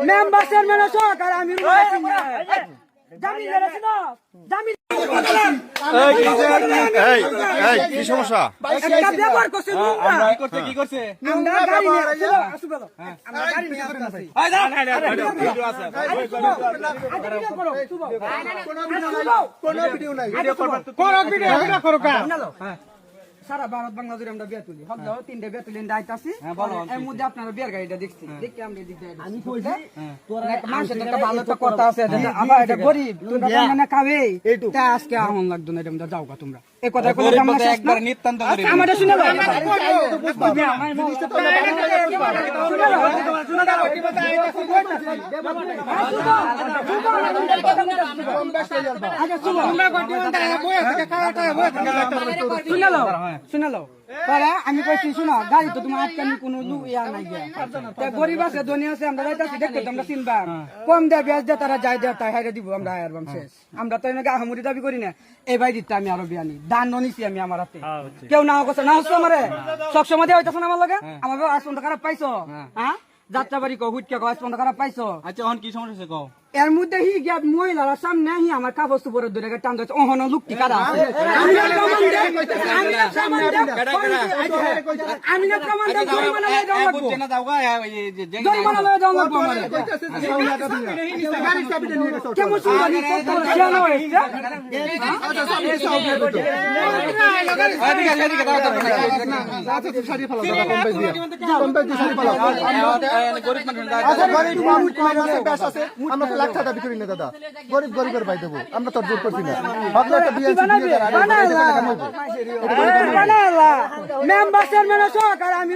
Member chairman সহকারে আমি কি সমস্যা? কি করছে সারা ভারত বাংলা জুড়ে আমরা বিয়া তুলি হক 3টা বিয়া তুলি দায়িত্ব আছে এর মধ্যে আপনারা বিয়ার গাড়িটা দেখছি দেখি আমরা দিক দিয়ে আমি কইছি তোর মানুষের একটা ভালো তো কথা আছে আবার এটা গরিব তোমরা মানে খাবে তা আজকে আমন লাগতো না এটা যাওগা তোমরা এই কথা কইলে আমরা একবার নিত্যান্ত গরিব আমাদের শুনে দাও শুনালো আমি কইছি শুনো গাড়ি তো তোমার আজকে আমি কোনো ইয়া নাই গরিব আছে ধনী আছে আমরা যাইতাছি দেখতে তোমরা চিনবা কম দেয় ব্যাস দিয়ে তারা যাই দেয় তাই হাইরে দিব আমরা হায়ারবাম শেষ আমরা তো এনে গাহামুড়ি দাবি করি না এই বাই দিতে আমি আরো বিয়ানি দান নিছি আমি আমার হাতে কেউ না করছে না হচ্ছে আমারে সবসময় দেওয়া হইতেছে না আমার লগে আমার আজ পর্যন্ত খারাপ পাইছো হ্যাঁ যাত্রাবাড়ি কো হুটকে কো আজ পর্যন্ত খারাপ পাইছো আচ্ছা এখন কি সমস্যা কও এর মধ্যে হি গিয়া মহিলার সামনে হি আমার কাগজ উপরে ধরে টান দিচ্ছে ওহন লুকটি কারা আমি না কমান্ডার জরিমানা লয়ে যাও লাগবো বুঝছেন না দাওগা এই যে জরিমানা লয়ে যাও লাগবো আমারে কেমন সুন্দর কথা জানো হইছে এদিকে দাও আচ্ছা তুই শাড়ি ফেলাও দাদা কম বেশি শাড়ি ফেলাও গরিব মানুষ আচ্ছা গরিব মানুষ আছে বেশ আছে আমরা তো লাখ টাকা দাবি করি না দাদা গরিব গরিবের ভাই দেবো আমরা তো জোর করছি না ভাবলে একটা বিয়ে মেম্বার চেয়ারম্যান সহকারে আমি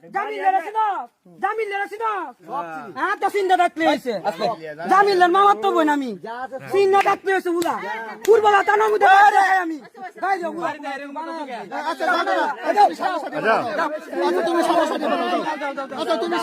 জামিলের হ্যাঁ তো চিন্তা ডাকলে হয়েছে জামিলের মামার তো বোন আমি চিন্তা ডাকলে হয়েছে বুঝা পূর্বলা টানার মধ্যে আমি তুমি